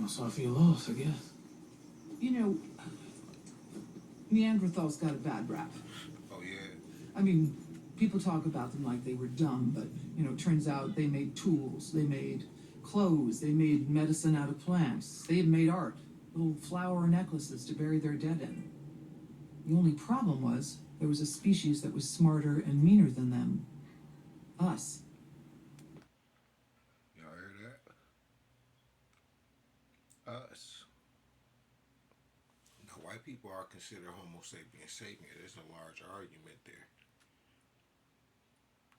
sorry for your loss, I guess. You know, Neanderthals got a bad rap. Oh yeah. I mean, people talk about them like they were dumb, but, it turns out they made tools, they made clothes, they made medicine out of plants, they had made art, little flower necklaces to bury their dead in. The only problem was there was a species that was smarter and meaner than them. Us. Y'all heard that? Us. Now, white people are considered Homo sapiens sapiens. There's a large argument there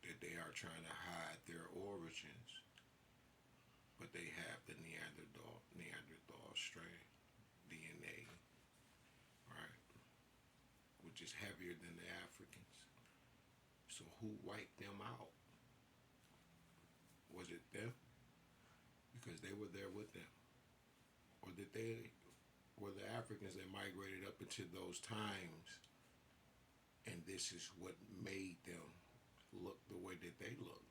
that they are trying to hide their origins, but they have the Neanderthal strain DNA, right, which is heavier than the Africans. So who wiped them out? Was it them? Because they were there with them, or did they? Were the Africans that migrated up into those times, and this is what made them look the way that they look?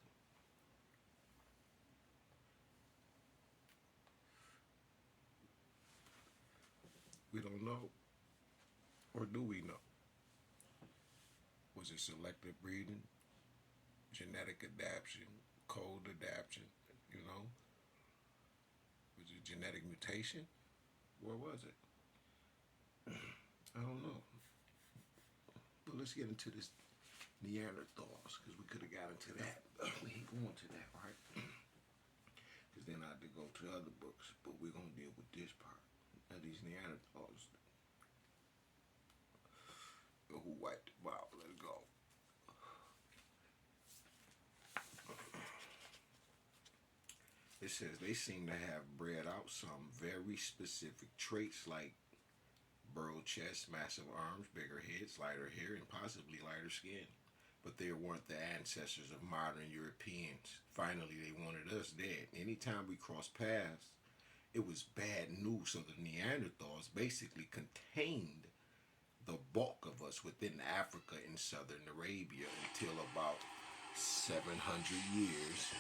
We don't know, or do we know? Was it selective breeding, genetic adaptation, cold adaptation? You know, was it genetic mutation? What was it? I don't know. But let's get into this Neanderthals, because we could have got into that. We ain't going to that, right? Because then I had to go to other books, but we're going to deal with this part. Now, these Neanderthals, who wiped them out? Let's go. It says they seem to have bred out some very specific traits like burrowed chest, massive arms, bigger heads, lighter hair, and possibly lighter skin. But they weren't the ancestors of modern Europeans. Finally, they wanted us dead. Anytime we crossed paths, it was bad news. So the Neanderthals basically contained the bulk of us within Africa and southern Arabia until about 700 years.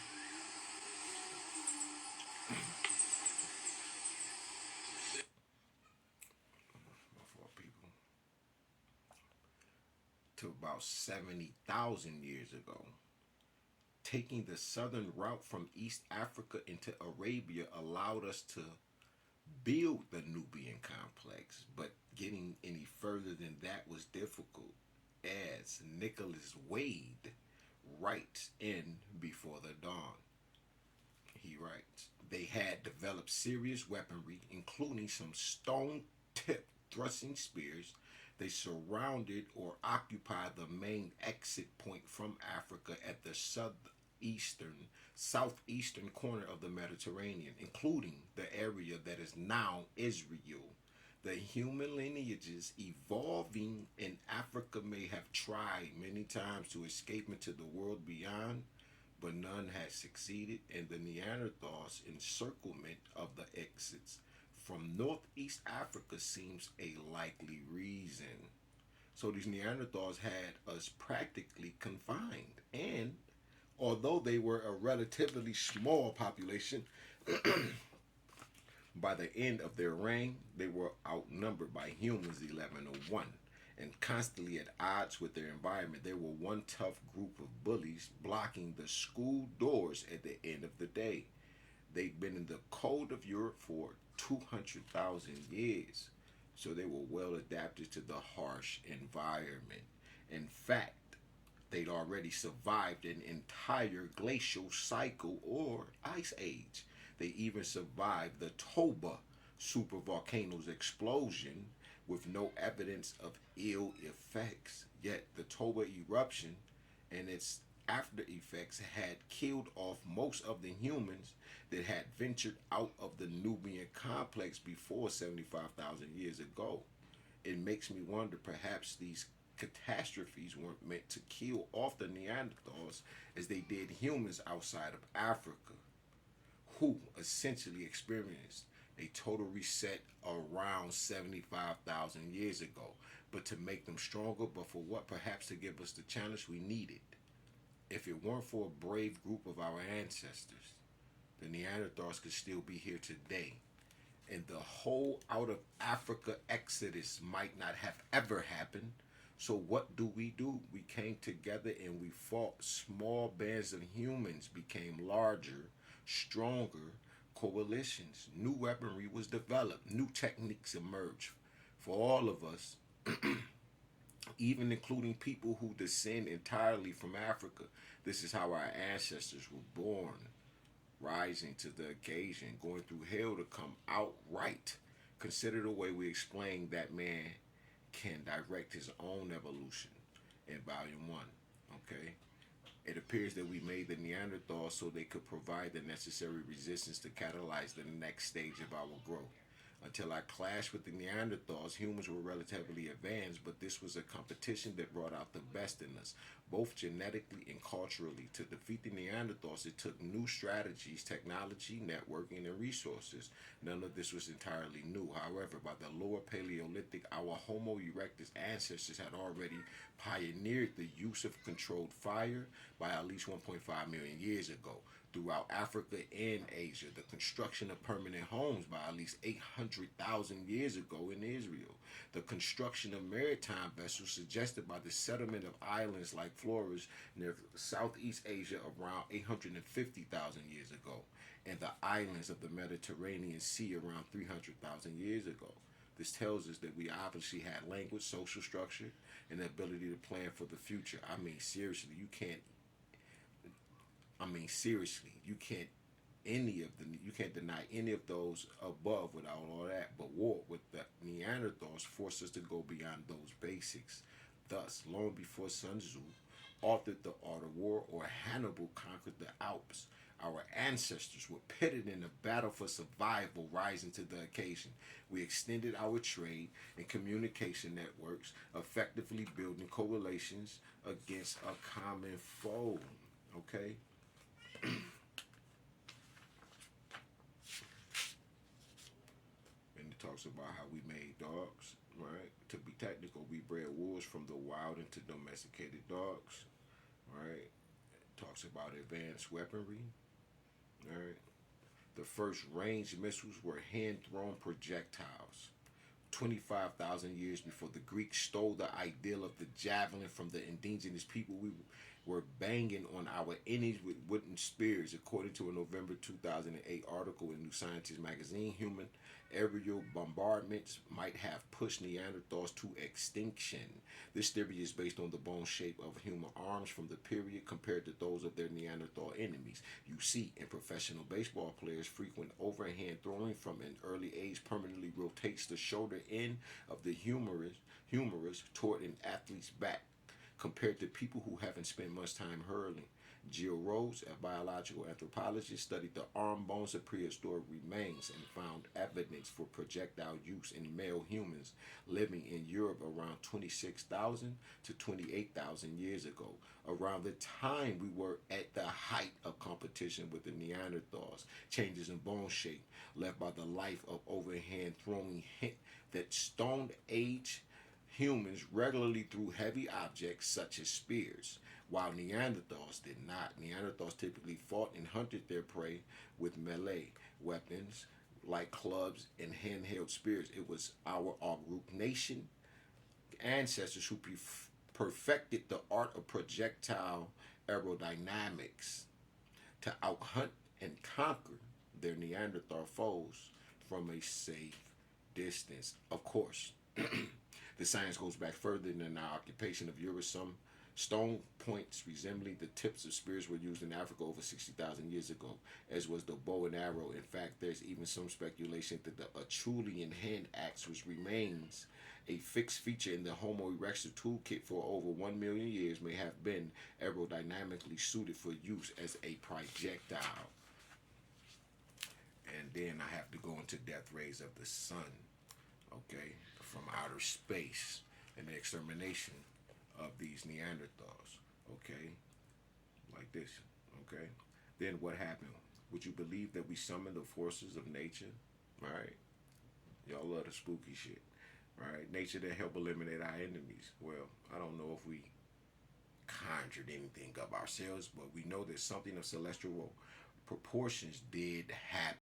Before people, to about 70,000 years ago. Taking the southern route from East Africa into Arabia allowed us to build the Nubian complex, but getting any further than that was difficult, as Nicholas Wade writes in Before the Dawn. He writes, they had developed serious weaponry, including some stone-tipped thrusting spears. They surrounded or occupied the main exit point from Africa at the southeastern corner of the Mediterranean, including the area that is now Israel. The human lineages evolving in Africa may have tried many times to escape into the world beyond, but none had succeeded, and the Neanderthals' encirclement of the exits from northeast Africa seems a likely reason. So these Neanderthals had us practically confined, and although they were a relatively small population, by the end of their reign, they were outnumbered by humans 11 to 1 and constantly at odds with their environment. They were one tough group of bullies blocking the school doors at the end of the day. They'd been in the cold of Europe for 200,000 years, so they were well adapted to the harsh environment. In fact, they'd already survived an entire glacial cycle or ice age. They even survived the Toba supervolcano's explosion with no evidence of ill effects. Yet the Toba eruption and its after effects had killed off most of the humans that had ventured out of the Nubian complex before 75,000 years ago. It makes me wonder, perhaps these catastrophes weren't meant to kill off the Neanderthals as they did humans outside of Africa, who essentially experienced a total reset around 75,000 years ago, but to make them stronger, but for what? Perhaps to give us the challenge we needed. If it weren't for a brave group of our ancestors, the Neanderthals could still be here today. And the whole out of Africa exodus might not have ever happened. So what do? We came together and we fought. Small bands of humans became larger, stronger coalitions. New weaponry was developed. New techniques emerged. For all of us, even including people who descend entirely from Africa, this is how our ancestors were born, rising to the occasion, going through hell to come out right. Consider the way we explain that man can direct his own evolution in volume one. Okay? It appears that we made the Neanderthals so they could provide the necessary resistance to catalyze the next stage of our growth. Until I clashed with the Neanderthals, humans were relatively advanced, but this was a competition that brought out the best in us, both genetically and culturally. To defeat the Neanderthals, it took new strategies, technology, networking, and resources. None of this was entirely new. However, by the lower Paleolithic, our Homo erectus ancestors had already pioneered the use of controlled fire by at least 1.5 million years ago. Throughout Africa and Asia, the construction of permanent homes by at least 800,000 years ago in Israel, the construction of maritime vessels suggested by the settlement of islands like Flores near Southeast Asia around 850,000 years ago, and the islands of the Mediterranean Sea around 300,000 years ago. This tells us that we obviously had language, social structure, and the ability to plan for the future. I mean, seriously, you can't you can't deny any of those above without all that. But war with the Neanderthals forced us to go beyond those basics. Thus, long before Sun Tzu authored the Art of War or Hannibal conquered the Alps, our ancestors were pitted in a battle for survival, rising to the occasion. We extended our trade and communication networks, effectively building coalitions against a common foe. Okay? And it talks about how we made dogs, right? To be technical, we bred wolves from the wild into domesticated dogs, right? It talks about advanced weaponry, right? The first ranged missiles were hand-thrown projectiles. 25,000 years before the Greeks stole the ideal of the javelin from the indigenous people, we were banging on our enemies with wooden spears. According to a November 2008 article in New Scientist magazine, human aerial bombardments might have pushed Neanderthals to extinction. This theory is based on the bone shape of human arms from the period compared to those of their Neanderthal enemies. You see, in professional baseball players, frequent overhand throwing from an early age permanently rotates the shoulder end of the humerus toward an athlete's back, compared to people who haven't spent much time hurling. Jill Rhodes, a biological anthropologist, studied the arm bones of prehistoric remains and found evidence for projectile use in male humans living in Europe around 26,000 to 28,000 years ago, around the time we were at the height of competition with the Neanderthals. Changes in bone shape left by the life of overhand throwing hint that Stone Age humans regularly threw heavy objects such as spears, while Neanderthals did not. Neanderthals typically fought and hunted their prey with melee weapons like clubs and handheld spears. It was our Aruk Nation ancestors who perfected the art of projectile aerodynamics to outhunt and conquer their Neanderthal foes from a safe distance. Of course, the science goes back further than our occupation of Europe. Some stone points resembling the tips of spears were used in Africa over 60,000 years ago, as was the bow and arrow. In fact, there's even some speculation that the Acheulean hand axe, which remains a fixed feature in the Homo erectus toolkit for over 1 million years, may have been aerodynamically suited for use as a projectile. And then I have to go into death rays of the sun, okay, from outer space and the extermination of these Neanderthals, okay, like this, okay. Then what happened? Would you believe that we summoned the forces of nature, right? Y'all love the spooky shit, right? Nature to help eliminate our enemies. Well, I don't know if we conjured anything up ourselves, but we know that something of celestial proportions did happen.